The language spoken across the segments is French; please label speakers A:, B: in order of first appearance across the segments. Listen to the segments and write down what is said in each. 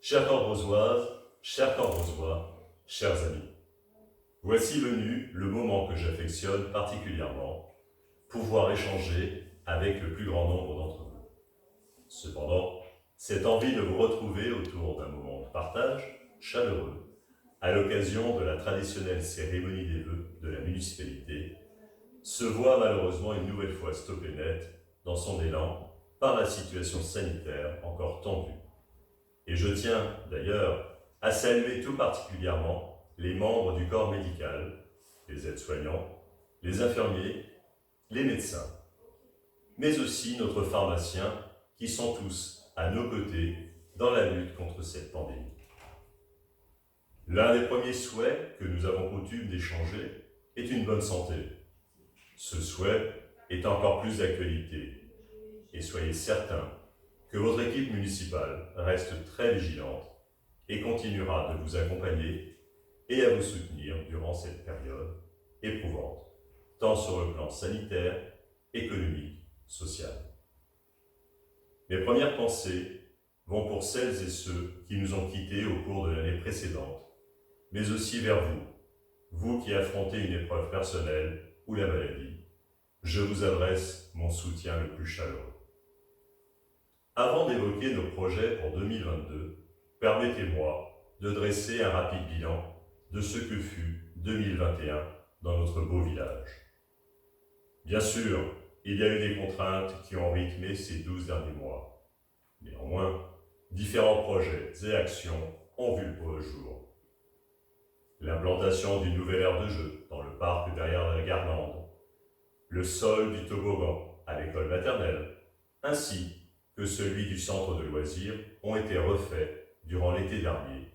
A: Chère Cambrosoise, chers Cambrosois, chers amis, voici venu le moment que j'affectionne particulièrement, pouvoir échanger avec le plus grand nombre d'entre vous. Cependant, cette envie de vous retrouver autour d'un moment de partage chaleureux, à l'occasion de la traditionnelle cérémonie des vœux de la municipalité, se voit malheureusement une nouvelle fois stoppée net dans son élan par la situation sanitaire encore tendue. Et je tiens d'ailleurs à saluer tout particulièrement les membres du corps médical, les aides-soignants, les infirmiers, les médecins, mais aussi notre pharmacien qui sont tous à nos côtés dans la lutte contre cette pandémie. L'un des premiers souhaits que nous avons coutume d'échanger est une bonne santé. Ce souhait est encore plus d'actualité et soyez certains que votre équipe municipale reste très vigilante et continuera de vous accompagner et à vous soutenir durant cette période éprouvante, tant sur le plan sanitaire, économique, social. Mes premières pensées vont pour celles et ceux qui nous ont quittés au cours de l'année précédente, mais aussi vers vous, vous qui affrontez une épreuve personnelle ou la maladie. Je vous adresse mon soutien le plus chaleureux. Avant d'évoquer nos projets pour 2022, permettez-moi de dresser un rapide bilan de ce que fut 2021 dans notre beau village. Bien sûr, il y a eu des contraintes qui ont rythmé ces 12 derniers mois. Néanmoins, différents projets et actions ont vu le jour. L'implantation d'une nouvelle aire de jeu dans le parc derrière la Garlande, le sol du toboggan à l'école maternelle, ainsi que celui du centre de loisirs ont été refaits durant l'été dernier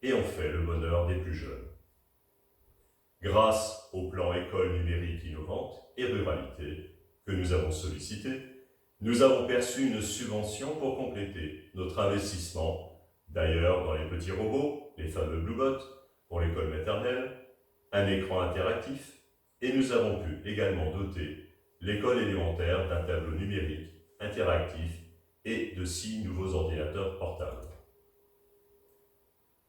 A: et ont fait le bonheur des plus jeunes. Grâce au plan école numérique innovante et ruralité que nous avons sollicité, nous avons perçu une subvention pour compléter notre investissement, d'ailleurs dans les petits robots, les fameux Bluebots, pour l'école maternelle, un écran interactif, et nous avons pu également doter l'école élémentaire d'un tableau numérique interactif et de 6 nouveaux ordinateurs portables.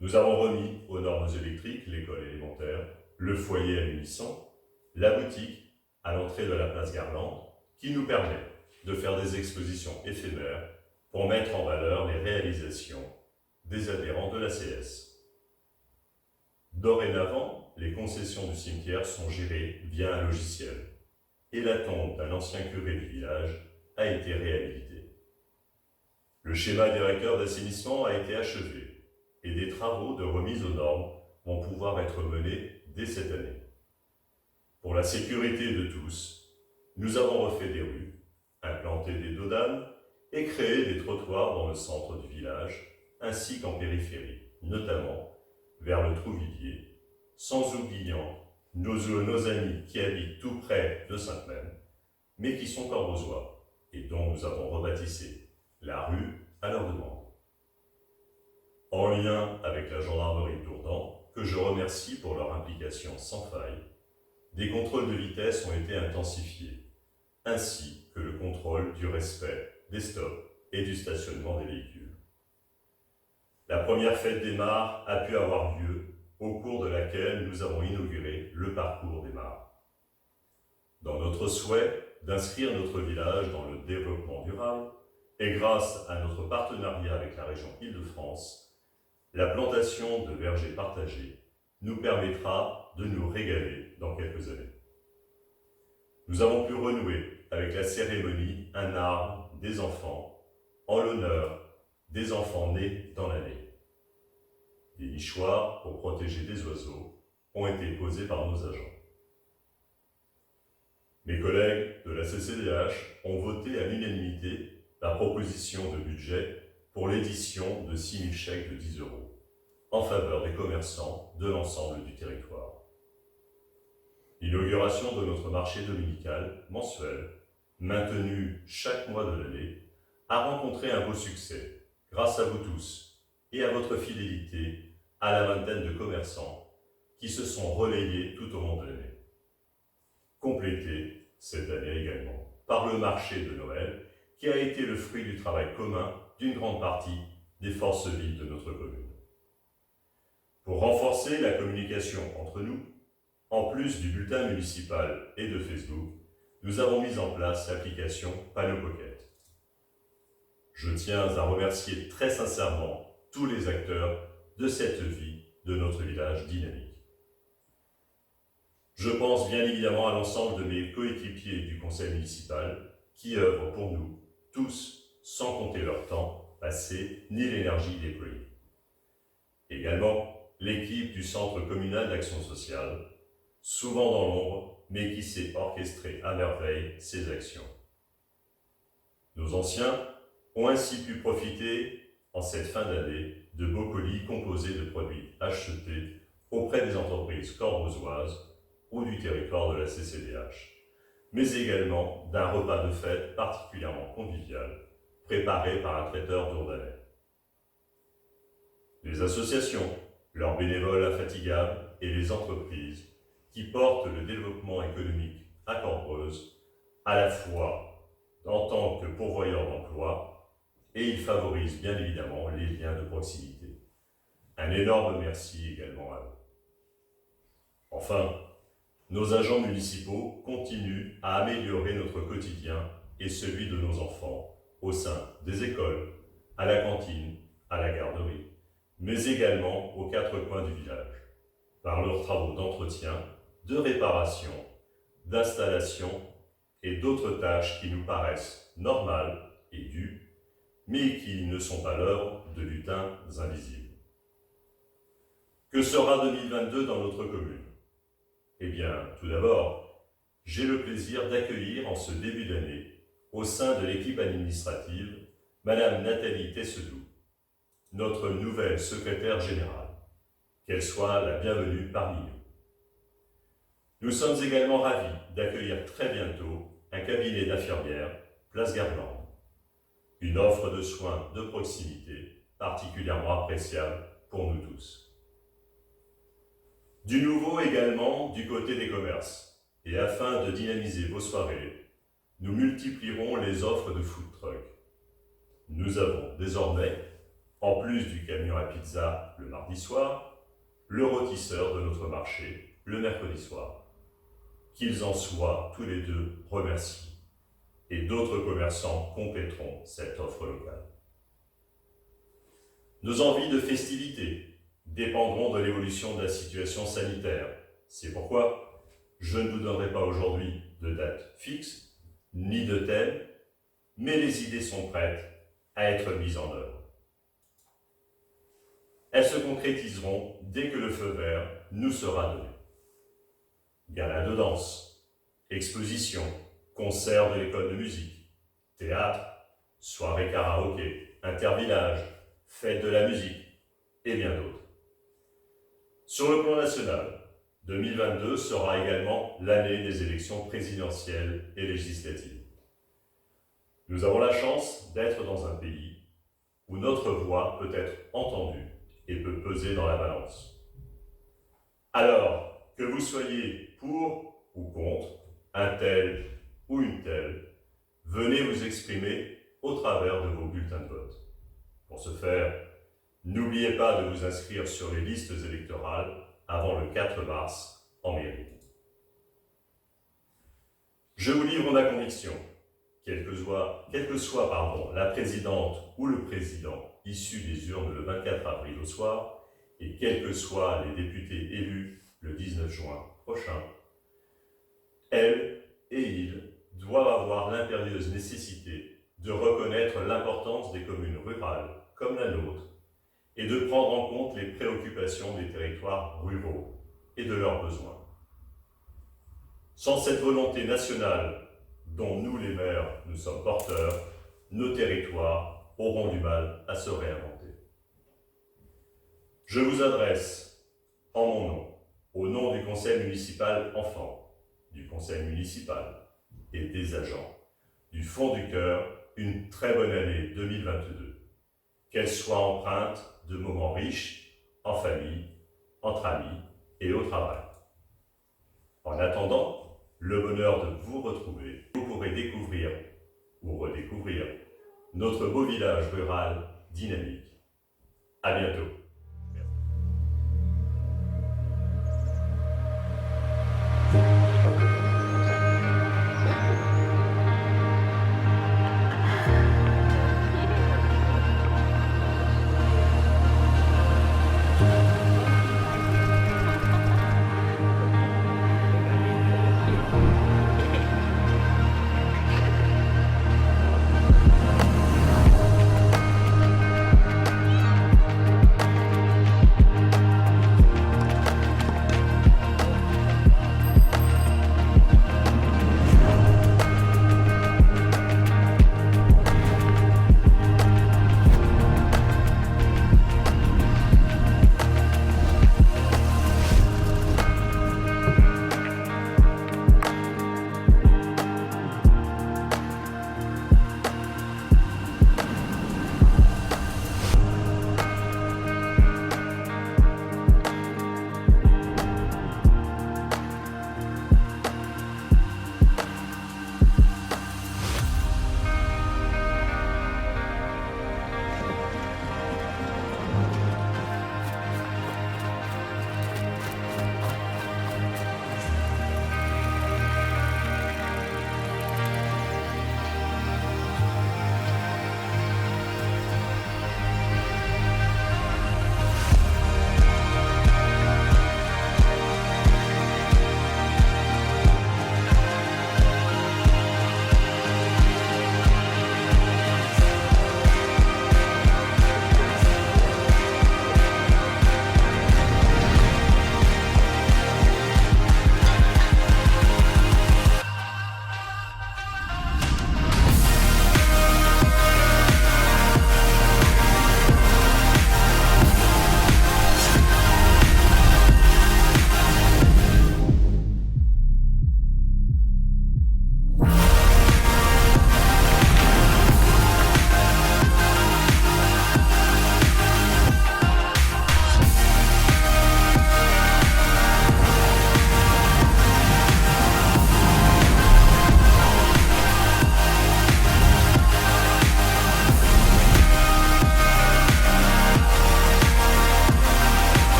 A: Nous avons remis aux normes électriques l'école élémentaire, le foyer à l'unisson, la boutique à l'entrée de la place Garlande, qui nous permet de faire des expositions éphémères pour mettre en valeur les réalisations des adhérents de l'ACS. Dorénavant, les concessions du cimetière sont gérées via un logiciel et la tombe d'un ancien curé du village a été réhabilitée. Le schéma directeur d'assainissement a été achevé et des travaux de remise aux normes vont pouvoir être menés dès cette année. Pour la sécurité de tous, nous avons refait des rues, implanté des dodanes et créé des trottoirs dans le centre du village ainsi qu'en périphérie, notamment vers le Trouvillier, sans oubliant nos amis qui habitent tout près de Sainte-Même, mais qui sont cambrosois et dont nous avons rebaptisé la rue à leur demande. En lien avec la gendarmerie de Dourdan, que je remercie pour leur implication sans faille, des contrôles de vitesse ont été intensifiés, ainsi que le contrôle du respect des stops et du stationnement des véhicules. La première fête des mares a pu avoir lieu, au cours de laquelle nous avons inauguré le parcours des mares. Dans notre souhait d'inscrire notre village dans le développement durable, et grâce à notre partenariat avec la région Île-de-France, la plantation de vergers partagés nous permettra de nous régaler dans quelques années. Nous avons pu renouer avec la cérémonie Un arbre des enfants en l'honneur des enfants nés dans l'année. Des nichoirs pour protéger des oiseaux ont été posés par nos agents. Mes collègues de la CCDH ont voté à l'unanimité la proposition de budget pour l'édition de 6 000 chèques de 10 € en faveur des commerçants de l'ensemble du territoire. L'inauguration de notre marché dominical mensuel, maintenu chaque mois de l'année, a rencontré un beau succès grâce à vous tous et à votre fidélité à la vingtaine de commerçants qui se sont relayés tout au long de l'année. Complétés cette année également par le marché de Noël, qui a été le fruit du travail commun d'une grande partie des forces vives de notre commune. Pour renforcer la communication entre nous, en plus du bulletin municipal et de Facebook, nous avons mis en place l'application Panneau Pocket. Je tiens à remercier très sincèrement tous les acteurs de cette vie de notre village dynamique. Je pense bien évidemment à l'ensemble de mes coéquipiers du conseil municipal qui œuvrent pour nous, tous, sans compter leur temps passé ni l'énergie déployée. Également, l'équipe du Centre communal d'action sociale, souvent dans l'ombre, mais qui sait orchestrer à merveille ses actions. Nos anciens ont ainsi pu profiter, en cette fin d'année, de beaux colis composés de produits achetés auprès des entreprises corbeausoises ou du territoire de la CCDH, mais également d'un repas de fête particulièrement convivial, préparé par un traiteur d'Ourdanais. Les associations, leurs bénévoles infatigables et les entreprises qui portent le développement économique à Corbreuse, à la fois en tant que pourvoyeurs d'emploi, et ils favorisent bien évidemment les liens de proximité. Un énorme merci également à eux. Enfin, nos agents municipaux continuent à améliorer notre quotidien et celui de nos enfants au sein des écoles, à la cantine, à la garderie, mais également aux quatre coins du village, par leurs travaux d'entretien, de réparation, d'installation et d'autres tâches qui nous paraissent normales et dues, mais qui ne sont pas l'œuvre de lutins invisibles. Que sera 2022 dans notre commune ? Eh bien, tout d'abord, j'ai le plaisir d'accueillir en ce début d'année, au sein de l'équipe administrative, Madame Nathalie Tessedou, notre nouvelle secrétaire générale. Qu'elle soit la bienvenue parmi nous. Nous sommes également ravis d'accueillir très bientôt un cabinet d'infirmières, Place Garland. Une offre de soins de proximité particulièrement appréciable pour nous tous. Du nouveau également du côté des commerces, et afin de dynamiser vos soirées, nous multiplierons les offres de food truck. Nous avons désormais, en plus du camion à pizza le mardi soir, le rôtisseur de notre marché le mercredi soir. Qu'ils en soient tous les deux remerciés, et d'autres commerçants compléteront cette offre locale. Nos envies de festivité dépendront de l'évolution de la situation sanitaire. C'est pourquoi je ne vous donnerai pas aujourd'hui de date fixe, ni de thème, mais les idées sont prêtes à être mises en œuvre. Elles se concrétiseront dès que le feu vert nous sera donné. Gala de danse, exposition, concert de l'école de musique, théâtre, soirée karaoké, intervillage, fête de la musique et bien d'autres. Sur le plan national, 2022 sera également l'année des élections présidentielles et législatives. Nous avons la chance d'être dans un pays où notre voix peut être entendue et peut peser dans la balance. Alors, que vous soyez pour ou contre un tel ou une telle, venez vous exprimer au travers de vos bulletins de vote. Pour ce faire, n'oubliez pas de vous inscrire sur les listes électorales avant le 4 mars en mairie. Je vous livre ma conviction, quelle que soit la présidente ou le président issu des urnes le 24 avril au soir, et quels que soient les députés élus le 19 juin prochain, elles et ils doivent avoir l'impérieuse nécessité de reconnaître l'importance des communes rurales comme la nôtre et de prendre en compte les préoccupations des territoires ruraux et de leurs besoins. Sans cette volonté nationale dont nous les maires nous sommes porteurs, nos territoires auront du mal à se réinventer. Je vous adresse, en mon nom, au nom du conseil municipal enfant, du conseil municipal et des agents, du fond du cœur, une très bonne année 2022. Qu'elle soit empreinte de moments riches, en famille, entre amis et au travail. En attendant, le bonheur de vous retrouver. Vous pourrez découvrir ou redécouvrir notre beau village rural dynamique. À bientôt.